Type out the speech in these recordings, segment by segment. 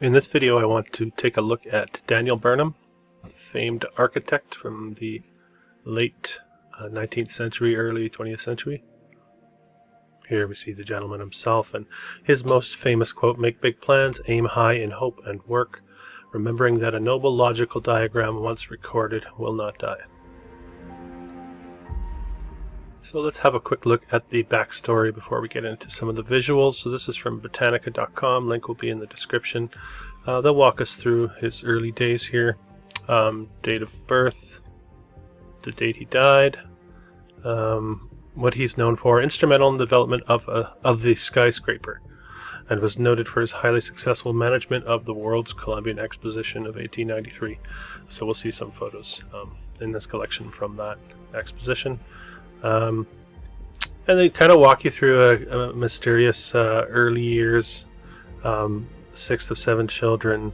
In this video I want to take a look at Daniel Burnham, famed architect from the late 19th century, early 20th century. Here we see the gentleman himself and his most famous quote, "Make big plans, aim high in hope and work, remembering that a noble logical diagram once recorded will not die." So let's have a quick look at the backstory before we get into some of the visuals. So this is from Botanica.com, link will be in the description. They'll walk us through his early days here, date of birth, the date he died, what he's known for, instrumental in the development of the skyscraper, and was noted for his highly successful management of the World's Columbian Exposition of 1893. So we'll see some photos in this collection from that exposition. And they kind of walk you through a mysterious early years, 6th of 7 children.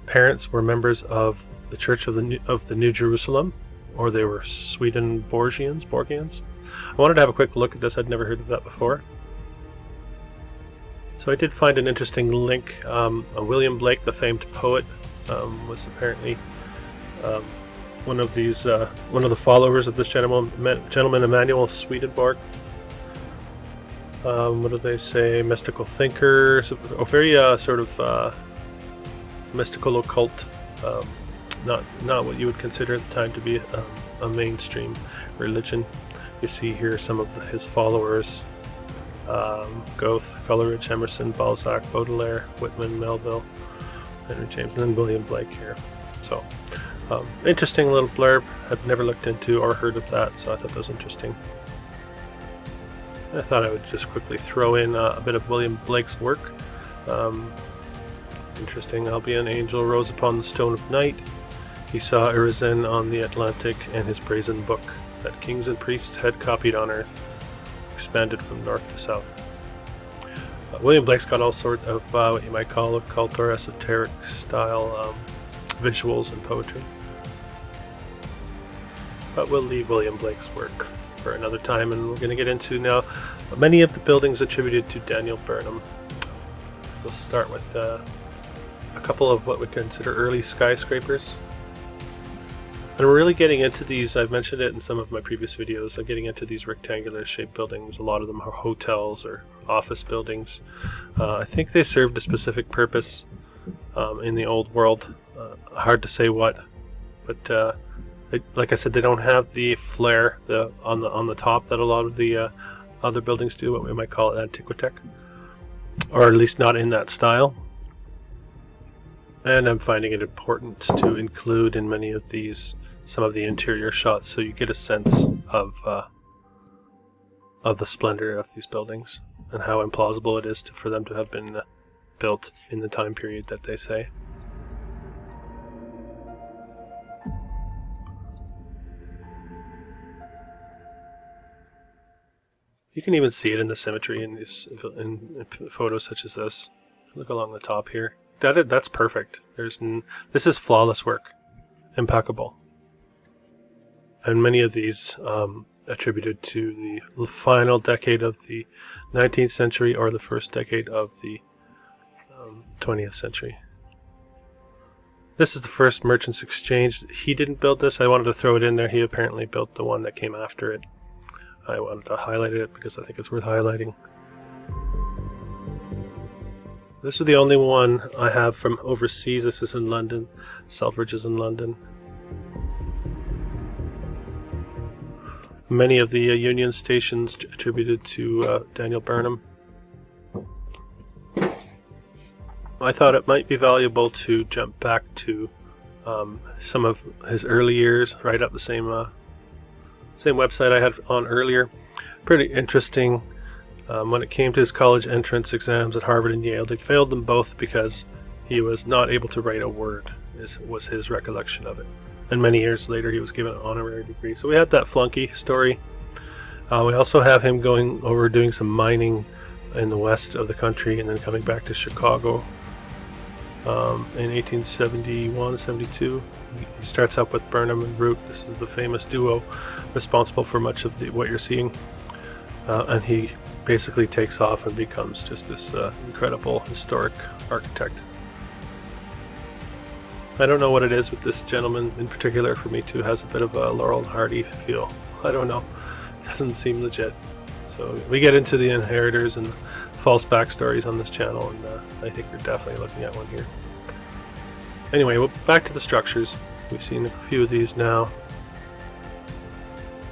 Parents were members of the Church of the New Jerusalem, or they were Swedenborgians. I wanted to have a quick look at this. I'd never heard of that before. So I did find an interesting link. William Blake, the famed poet, was apparently one of the followers of this gentleman Emanuel Swedenborg. What do they say? Mystical thinker, a very sort of mystical occult, not what you would consider at the time to be a mainstream religion. You see here some of his followers: Goethe, Coleridge, Emerson, Balzac, Baudelaire, Whitman, Melville, Henry James, and then William Blake here. So interesting little blurb. I've never looked into or heard of that, so I thought that was interesting. I thought I would just quickly throw in a bit of William Blake's work. Interesting. "I'll be an angel, rose upon the stone of night. He saw Urizen on the Atlantic, and his brazen book that kings and priests had copied on earth, expanded from north to south." William Blake's got all sorts of what you might call occult or esoteric style visuals and poetry. But we'll leave William Blake's work for another time, and we're going to get into now many of the buildings attributed to Daniel Burnham. We'll start with a couple of what we consider early skyscrapers. And we're really getting into these. I've mentioned it in some of my previous videos. I'm getting into these rectangular shaped buildings. A lot of them are hotels or office buildings. I think they served a specific purpose in the old world. Hard to say what, but like I said, they don't have the flair on the top that a lot of the other buildings do. What we might call it antiquitech, or at least not in that style. And I'm finding it important to include in many of these some of the interior shots, so you get a sense of the splendor of these buildings and how implausible it is for them to have been built in the time period that they say. You can even see it in the symmetry in photos such as this. Look along the top here. That's perfect. This is flawless work, impeccable, and many of these attributed to the final decade of the 19th century or the first decade of the 20th century. This is the first Merchants Exchange. He didn't build this. I wanted to throw it in there. He apparently built the one that came after it. I wanted to highlight it because I think it's worth highlighting. This is the only one I have from overseas. This is in London. Selfridge is in London. Many of the Union stations attributed to Daniel Burnham. I thought it might be valuable to jump back to some of his early years, right up the same website I had on earlier. Pretty interesting. When it came to his college entrance exams at Harvard and Yale, they failed them both because he was not able to write a word, was his recollection of it. And many years later, he was given an honorary degree. So we had that flunky story. We also have him going over doing some mining in the west of the country and then coming back to Chicago in 1871-72. He starts up with Burnham and Root. This is the famous duo responsible for much of what you're seeing. And he basically takes off and becomes just this incredible historic architect. I don't know what it is with this gentleman in particular. For me too, has a bit of a Laurel and Hardy feel. I don't know. It doesn't seem legit. So we get into the Inheritors and false backstories on this channel, and I think we're definitely looking at one here. Anyway, well, back to the structures. We've seen a few of these now.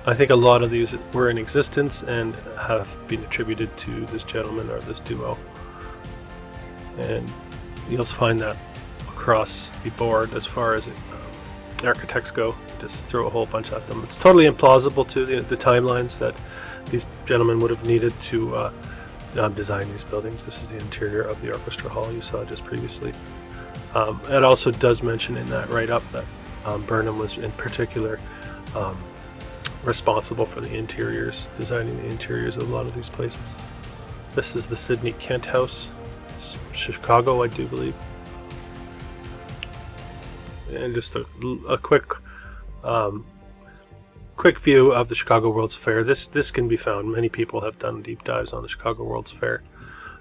I think a lot of these were in existence and have been attributed to this gentleman or this duo. And you'll find that across the board as far as architects go. Just throw a whole bunch at them. It's totally implausible to the timelines that these gentlemen would have needed to design these buildings. This is the interior of the Orchestra Hall you saw just previously. It also does mention in that write-up that Burnham was in particular responsible for the interiors, designing the interiors of a lot of these places. This is the Sidney Kent House, Chicago, I do believe. And just a quick view of the Chicago World's Fair. This can be found. Many people have done deep dives on the Chicago World's Fair.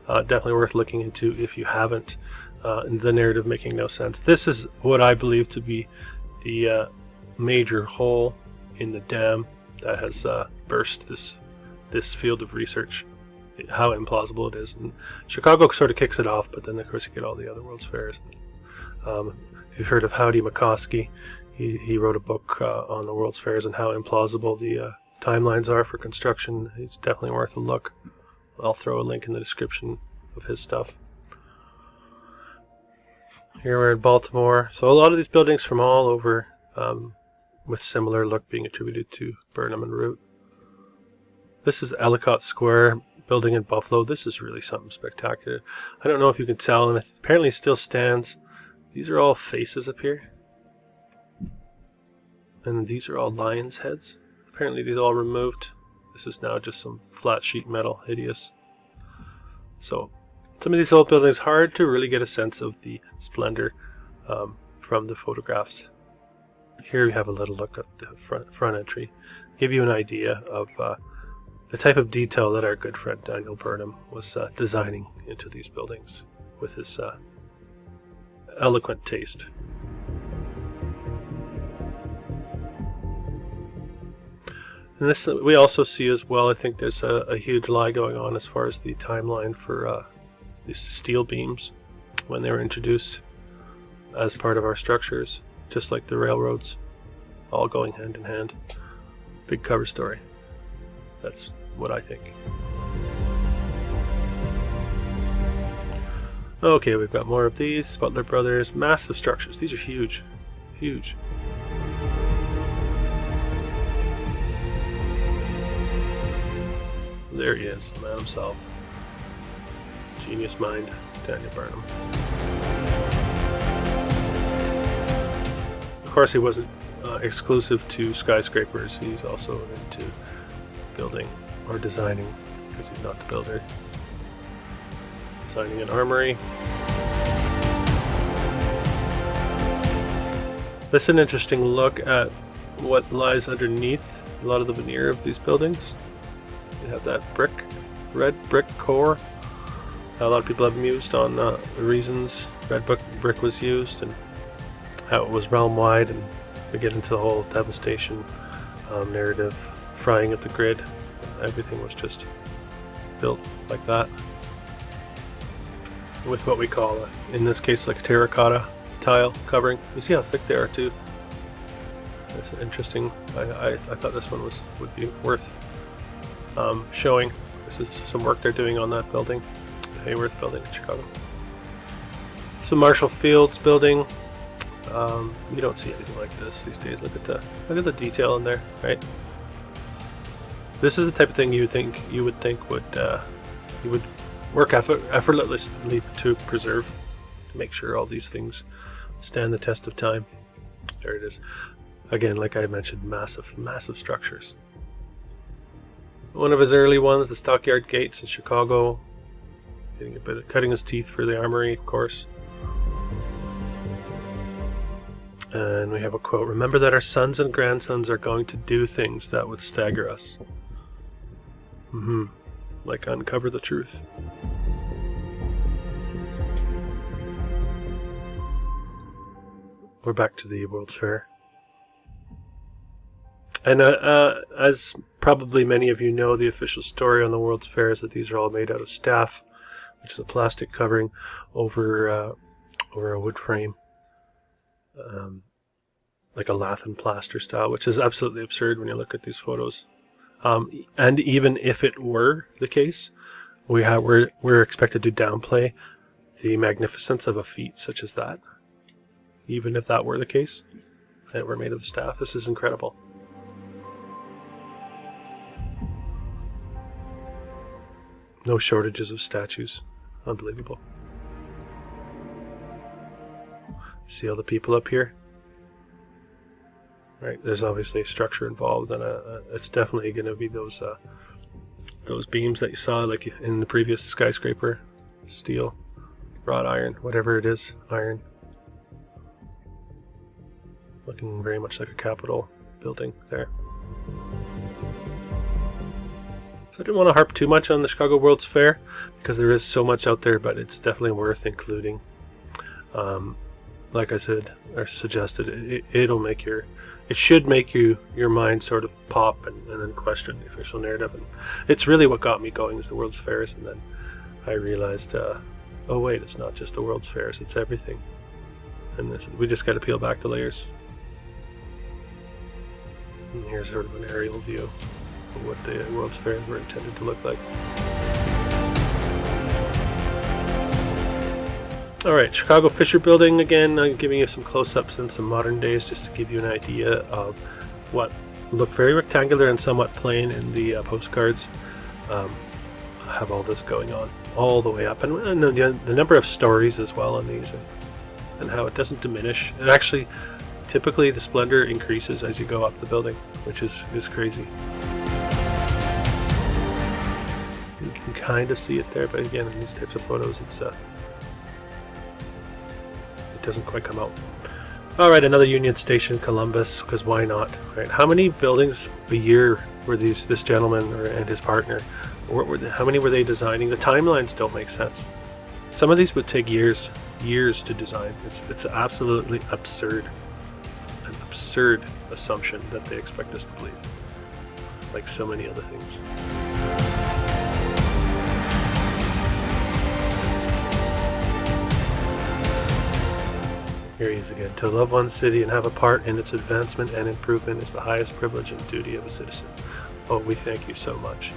Definitely worth looking into if you haven't. The narrative making no sense. This is what I believe to be the major hole in the dam that has burst this field of research. How implausible it is. And Chicago sort of kicks it off, but then of course you get all the other World's Fairs. If you've heard of Howdie Mickoski, he wrote a book on the World's Fairs and how implausible the timelines are for construction. It's definitely worth a look. I'll throw a link in the description of his stuff. Here we're in Baltimore. So a lot of these buildings from all over with similar look being attributed to Burnham and Root. This is Ellicott Square building in Buffalo. This is really something spectacular. I don't know if you can tell, and it apparently still stands. These are all faces up here. And these are all lions' heads. Apparently these are all removed. This is now just some flat sheet metal, hideous. So some of these old buildings, hard to really get a sense of the splendor from the photographs. Here we have a little look at the front entry. Give you an idea of the type of detail that our good friend Daniel Burnham was designing into these buildings with his eloquent taste. And this we also see as well. I think there's a huge lie going on as far as the timeline for these steel beams when they were introduced as part of our structures, just like the railroads, all going hand in hand. Big cover story. That's what I think. Okay, we've got more of these. Butler Brothers, massive structures. These are huge. Huge. There he is, the man himself. Genius mind, Daniel Burnham. Of course, he wasn't exclusive to skyscrapers. He's also into building or designing, because he's not the builder. Designing an armory. This is an interesting look at what lies underneath a lot of the veneer of these buildings. You have that red brick core. A lot of people have mused on the reasons red brick was used and how it was realm-wide, and we get into the whole devastation narrative, frying at the grid. Everything was just built like that, with what we call, in this case, like terracotta tile covering. You see how thick they are too. That's interesting. I thought this one would be worth showing. This is some work they're doing on that building, the Hayworth building in Chicago. So Marshall Field's building. You don't see anything like this these days. Look at the detail in there, right? This is the type of thing you would think you would work effortlessly to preserve, to make sure all these things stand the test of time. There it is. Again, like I mentioned, massive structures. One of his early ones, the Stockyard Gates in Chicago, cutting his teeth for the armory, of course. And we have a quote: "Remember that our sons and grandsons are going to do things that would stagger us." Like uncover the truth. we're back to the World's Fair. And as probably many of you know, the official story on the World's Fair is that these are all made out of staff, which is a plastic covering over a wood frame, like a lath and plaster style, which is absolutely absurd when you look at these photos. And even if it were the case, we're expected to downplay the magnificence of a feat such as that. Even if that were the case, and it were made of staff, this is incredible. No shortages of statues. Unbelievable. See all the people up here? Right, there's obviously a structure involved, and it's definitely going to be those beams that you saw, like in the previous skyscraper, steel, wrought iron, whatever it is, iron. Looking very much like a Capitol building there. So I didn't want to harp too much on the Chicago World's Fair because there is so much out there, but it's definitely worth including. Like I said, or suggested, it should make your mind sort of pop and then question the official narrative. And it's really what got me going is the World's Fairs, and then I realized, oh wait, it's not just the World's Fairs, it's everything. And we just got to peel back the layers. And here's sort of an aerial view of what the World's Fairs were intended to look like. Alright, Chicago Fisher Building again. I'm giving you some close-ups and some modern days just to give you an idea of what looked very rectangular and somewhat plain in the postcards. I have all this going on all the way up, and the number of stories as well on these, and how it doesn't diminish. It actually, typically the splendor increases as you go up the building, which is crazy. You can kind of see it there, but again, in these types of photos, it doesn't quite come out. Alright, another Union Station, Columbus, because why not? Right? How many buildings a year were this gentleman and his partner? How many were they designing? The timelines don't make sense. Some of these would take years to design. It's absolutely absurd. An absurd assumption that they expect us to believe. Like so many other things. Here he is again. To love one's city and have a part in its advancement and improvement is the highest privilege and duty of a citizen. Oh, we thank you so much.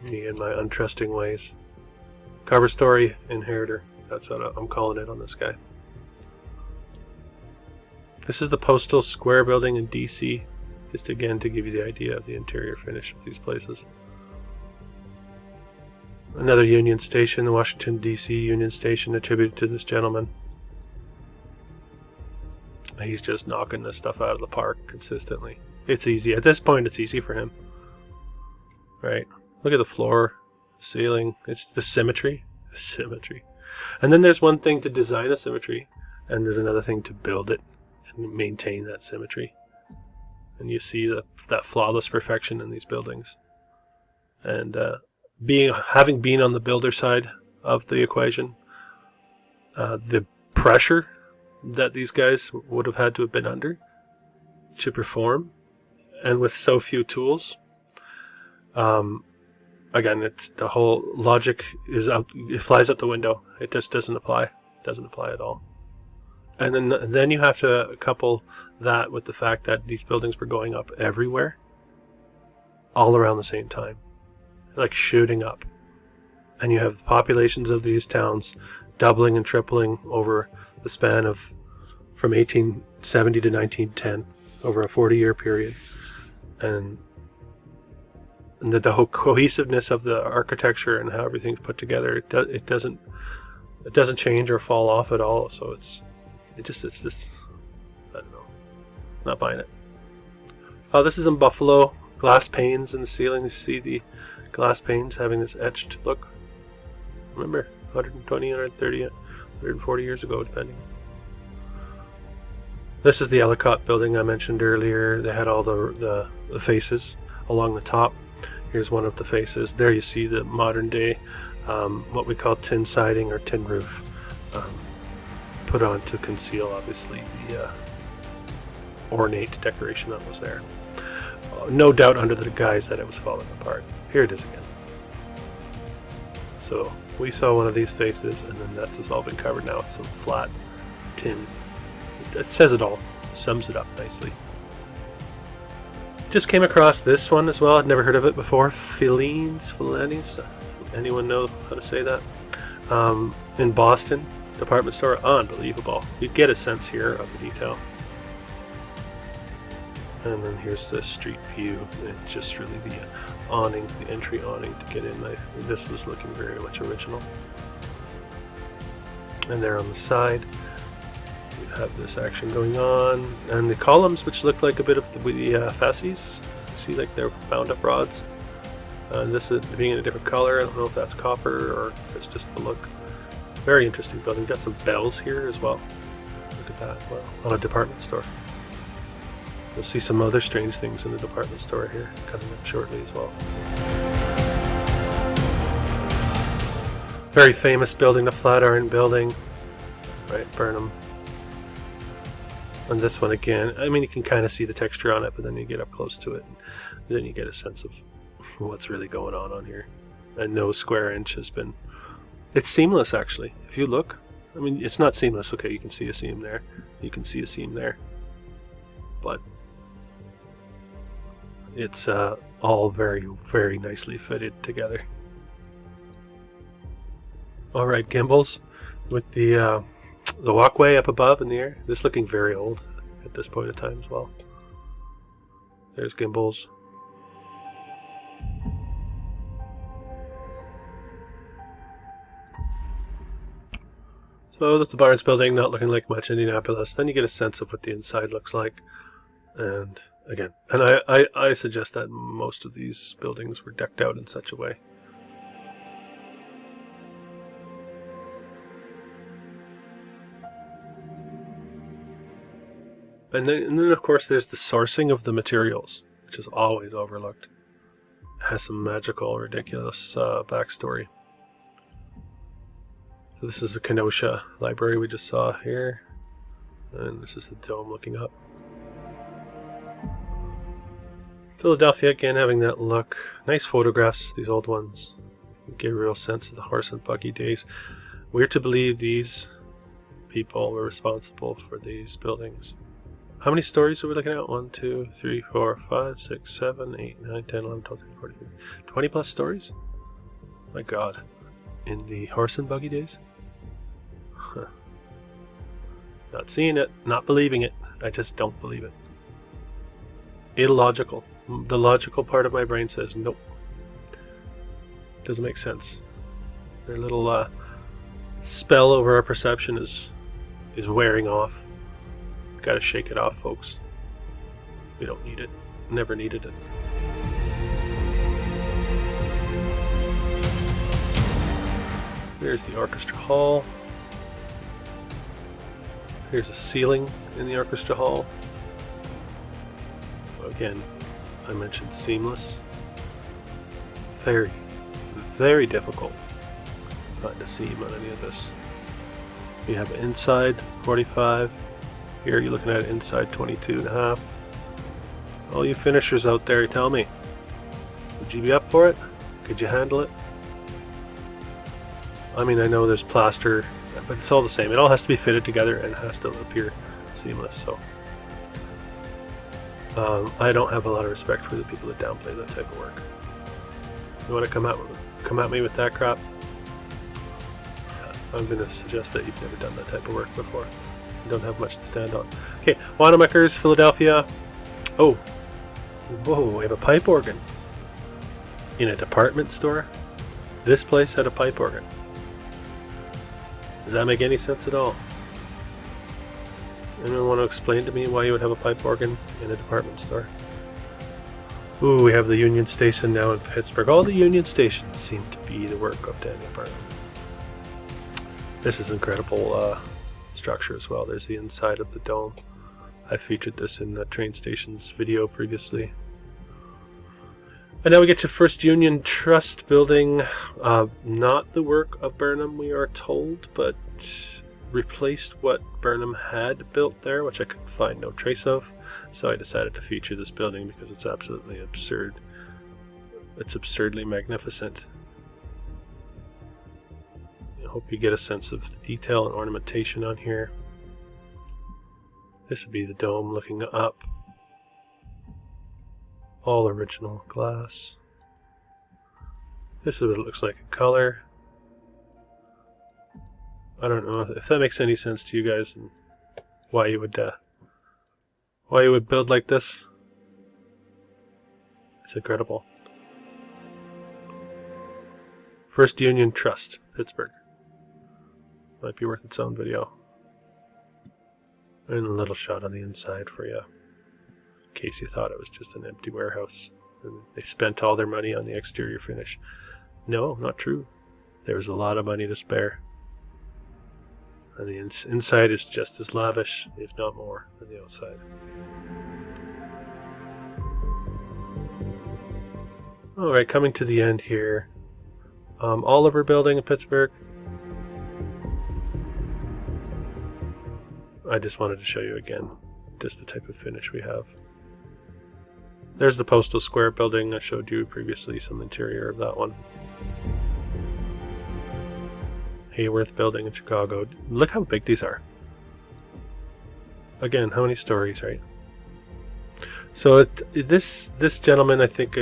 Me and my untrusting ways. Cover story, Inheritor. That's what I'm calling it on this guy. This is the Postal Square building in DC. Just again to give you the idea of the interior finish of these places. Another Union Station, the Washington, D.C. Union Station, attributed to this gentleman. He's just knocking this stuff out of the park consistently. It's easy. At this point, it's easy for him. Right? Look at the floor, ceiling. It's the symmetry. The symmetry. And then there's one thing to design a symmetry, and there's another thing to build it and maintain that symmetry. And you see that flawless perfection in these buildings. And having been on the builder side of the equation, the pressure that these guys would have had to have been under to perform, and with so few tools, again, it's the whole logic is out. It flies out the window. It just doesn't apply. It doesn't apply at all. And then you have to couple that with the fact that these buildings were going up everywhere, all around the same time. Like shooting up, and you have the populations of these towns doubling and tripling over the span of from 1870 to 1910, over a 40-year period, and the whole cohesiveness of the architecture and how everything's put together, it doesn't change or fall off at all. So it's just I don't know, not buying it. Oh, this is in Buffalo. Glass panes in the ceiling. You see the glass panes having this etched look. Remember, 120, 130, 140 years ago, depending. This is the Ellicott building I mentioned earlier. They had all the faces along the top. Here's one of the faces. There you see the modern day what we call tin siding or tin roof, put on to conceal, obviously, the ornate decoration that was there. No doubt under the guise that it was falling apart. Here it is again. So we saw one of these faces, and then that's just all been covered now with some flat tin. It says it all, sums it up nicely. Just came across this one as well. I'd never heard of it before. Filenes. Anyone know how to say that? In Boston, department store. Unbelievable. You get a sense here of the detail. And then here's the street view. It's just really the awning, the entry awning to get in. This is looking very much original. And there on the side, we have this action going on, and the columns, which look like a bit of the fasces. See, like they're bound up rods. And this is being in a different color. I don't know if that's copper or if it's just the look. Very interesting building. Got some bells here as well. Look at that. Well, on a department store. We'll see some other strange things in the department store here coming up shortly as well. Very famous building, the Flatiron Building, right, Burnham. And this one again, I mean, you can kind of see the texture on it, but then you get up close to it, and then you get a sense of what's really going on here. And no square inch has been... It's seamless, actually. If you look, I mean, it's not seamless. Okay, you can see a seam there. You can see a seam there. But it's all very, very nicely fitted together. All right, gimbals with the walkway up above in the air. This looking very old at this point in time as well. There's gimbals. So that's the Barnes building, not looking like much. Indianapolis. Then you get a sense of what the inside looks like. And again, and I suggest that most of these buildings were decked out in such a way. And then of course there's the sourcing of the materials, which is always overlooked. It has some magical, ridiculous backstory. So this is the Kenosha library we just saw here, and this is the dome looking up. Philadelphia again, having that look. Nice photographs, these old ones. You get a real sense of the horse and buggy days. We're to believe these people were responsible for these buildings. How many stories are we looking at? 1, 2, 3, 4, 5, 6, 7, 8, 9, 10, 11, 12, 13, 14, 15, 20 plus stories? My God. In the horse and buggy days? Huh. Not seeing it, not believing it. I just don't believe it. Illogical. The logical part of my brain says nope. Doesn't make sense. Their little spell over our perception is wearing off. Gotta shake it off, folks. We don't need it. Never needed it. Here's the Orchestra Hall. Here's a ceiling in the Orchestra Hall. Again, I mentioned seamless. Very, very difficult to find a seam on any of this. You have inside 45. Here you're looking at inside 22.5. All you finishers out there, tell me, would you be up for it? Could you handle it? I mean, I know there's plaster, but it's all the same. It all has to be fitted together and it has to appear seamless. So I don't have a lot of respect for the people that downplay that type of work. You want to come at me with that crap? I'm going to suggest that you've never done that type of work before. You don't have much to stand on. Okay, Wanamaker's, Philadelphia. Oh, whoa, we have a pipe organ in a department store. This place had a pipe organ. Does that make any sense at all? Anyone want to explain to me why you would have a pipe organ in a department store? Ooh, we have the Union Station now in Pittsburgh. All the Union Stations seem to be the work of Daniel Burnham. This is incredible structure as well. There's the inside of the dome. I featured this in the train stations video previously. And now we get to First Union Trust building. Not the work of Burnham, we are told, but replaced what Burnham had built there, which I could find no trace of. So I decided to feature this building because it's absolutely absurd. It's absurdly magnificent. I hope you get a sense of the detail and ornamentation on here. This would be the dome looking up. All original glass. This is what it looks like in color. I don't know if that makes any sense to you guys and why you would build like this. It's incredible. First Union Trust, Pittsburgh. Might be worth its own video. And a little shot on the inside for you, in case you thought it was just an empty warehouse and they spent all their money on the exterior finish. No, not true. There was a lot of money to spare. And the inside is just as lavish, if not more, than the outside. Alright, coming to the end here. Oliver Building in Pittsburgh. I just wanted to show you again just the type of finish we have. There's the Postal Square building. I showed you previously some interior of that one. Hayworth building in Chicago. Look how big these are. Again, how many stories, right? So this gentleman, I think,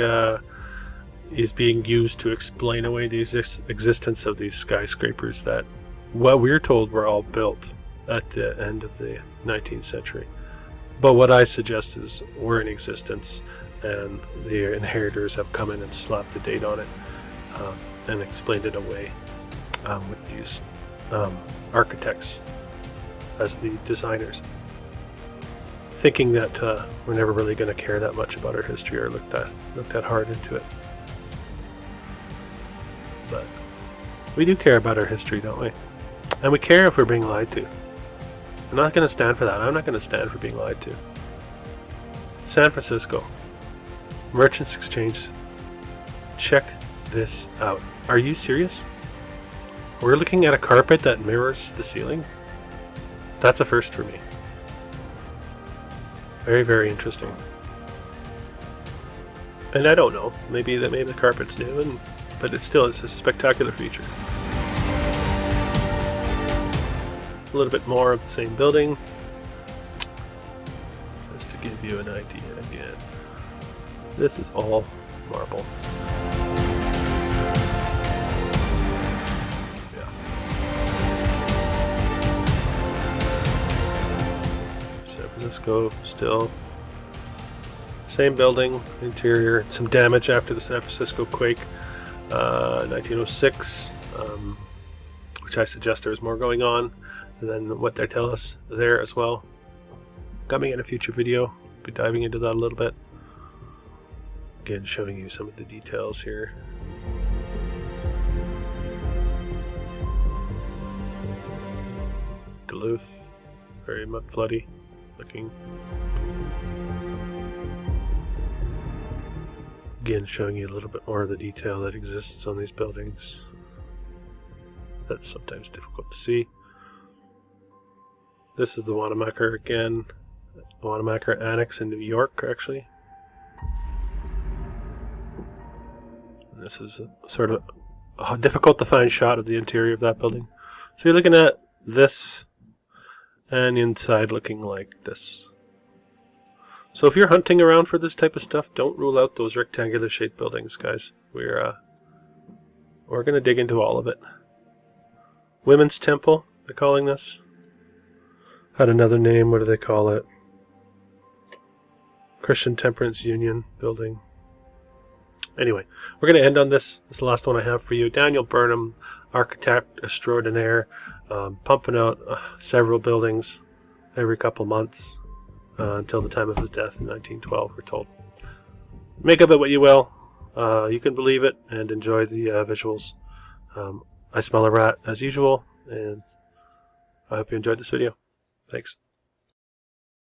is being used to explain away the existence of these skyscrapers that, what we're told, were all built at the end of the 19th century. But what I suggest is were in existence, and the Inheritors have come in and slapped a date on it and explained it away with these architects as the designers, thinking that we're never really going to care that much about our history or look that hard into it. But we do care about our history, don't we? And we care if we're being lied to. I'm not going to stand for that. I'm not going to stand for being lied to. San Francisco. Merchants Exchange. Check this out. Are you serious? We're looking at a carpet that mirrors the ceiling? That's a first for me. Very, very interesting. And I don't know. Maybe the carpet's new, but it's still a spectacular feature. A little bit more of the same building, just to give you an idea again. This is all marble. Yeah. San Francisco, still same building, interior, some damage after the San Francisco quake, 1906, which I suggest there was more going on than what they tell us there as well. Coming in a future video, we'll be diving into that a little bit. Again, showing you some of the details here. Duluth, very mud floody looking. Again, showing you a little bit more of the detail that exists on these buildings. That's sometimes difficult to see. This is the Wanamaker again. The Wanamaker Annex in New York, actually. And this is a sort of a difficult to find shot of the interior of that building. So you're looking at this, and inside looking like this. So if you're hunting around for this type of stuff, don't rule out those rectangular shaped buildings, guys. We're going to dig into all of it. Women's Temple, they're calling this. Had another name, what do they call it? Christian Temperance Union building. Anyway, we're going to end on this. This is the last one I have for you. Daniel Burnham, architect extraordinaire, pumping out several buildings every couple months until the time of his death in 1912, we're told. Make of it what you will. You can believe it and enjoy the visuals. I smell a rat as usual, and I hope you enjoyed this video. Thanks.